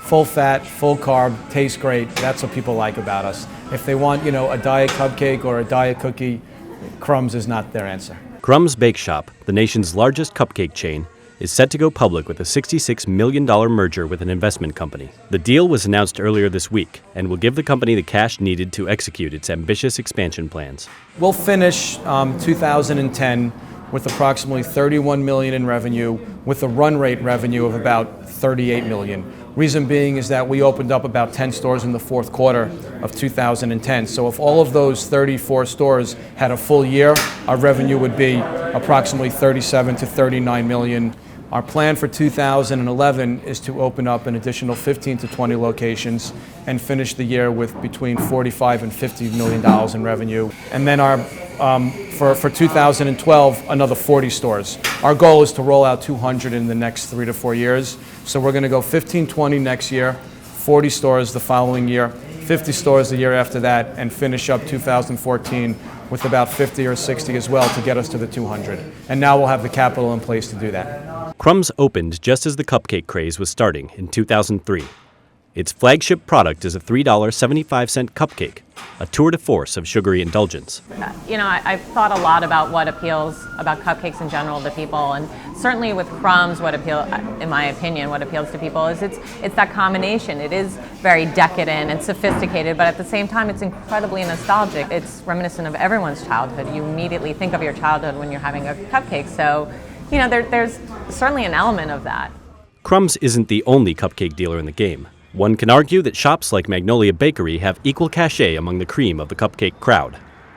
full fat, full carb, tastes great. That's what people like about us. If they want, a diet cupcake or a diet cookie, Crumbs is not their answer. Crumbs Bake Shop, the nation's largest cupcake chain, is set to go public with a $66 million merger with an investment company. The deal was announced earlier this week and will give the company the cash needed to execute its ambitious expansion plans. We'll finish 2010 with approximately $31 million in revenue, with a run rate revenue of about $38 million. Reason being is that we opened up about 10 stores in the fourth quarter of 2010. So if all of those 34 stores had a full year, our revenue would be approximately $37 to $39 million. Our plan for 2011 is to open up an additional 15 to 20 locations and finish the year with between $45 and $50 million in revenue. And then for 2012, another 40 stores. Our goal is to roll out 200 in the next 3 to 4 years. So we're going to go 15, 20 next year, 40 stores the following year, 50 stores the year after that, and finish up 2014 with about 50 or 60 as well to get us to the 200. And now we'll have the capital in place to do that. Crumbs opened just as the cupcake craze was starting in 2003. Its flagship product is a $3.75 cupcake, a tour de force of sugary indulgence. I've thought a lot about what appeals about cupcakes in general to people, and certainly with Crumbs, in my opinion, what appeals to people is it's that combination. It is very decadent and sophisticated, but at the same time, it's incredibly nostalgic. It's reminiscent of everyone's childhood. You immediately think of your childhood when you're having a cupcake, so there's certainly an element of that. Crumbs isn't the only cupcake dealer in the game. One can argue that shops like Magnolia Bakery have equal cachet among the cream of the cupcake crowd.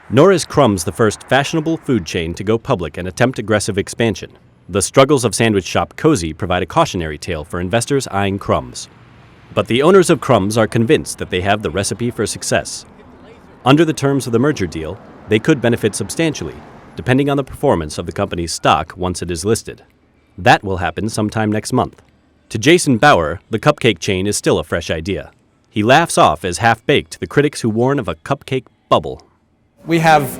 Nor is Crumbs the first fashionable food chain to go public and attempt aggressive expansion. The struggles of sandwich shop Cozy provide a cautionary tale for investors eyeing Crumbs. But the owners of Crumbs are convinced that they have the recipe for success. Under the terms of the merger deal, they could benefit substantially, depending on the performance of the company's stock once it is listed. That will happen sometime next month. To Jason Bauer, the cupcake chain is still a fresh idea. He laughs off as half-baked the critics who warn of a cupcake bubble. We have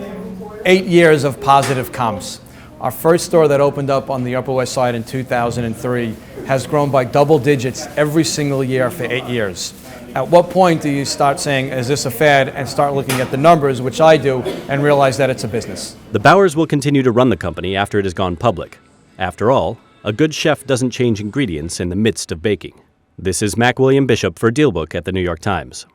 8 years of positive comps. Our first store that opened up on the Upper West Side in 2003 has grown by double digits every single year for 8 years. At what point do you start saying, is this a fad, and start looking at the numbers, which I do, and realize that it's a business? The Bauers will continue to run the company after it has gone public. After all, a good chef doesn't change ingredients in the midst of baking. This is Mac William Bishop for DealBook at the New York Times.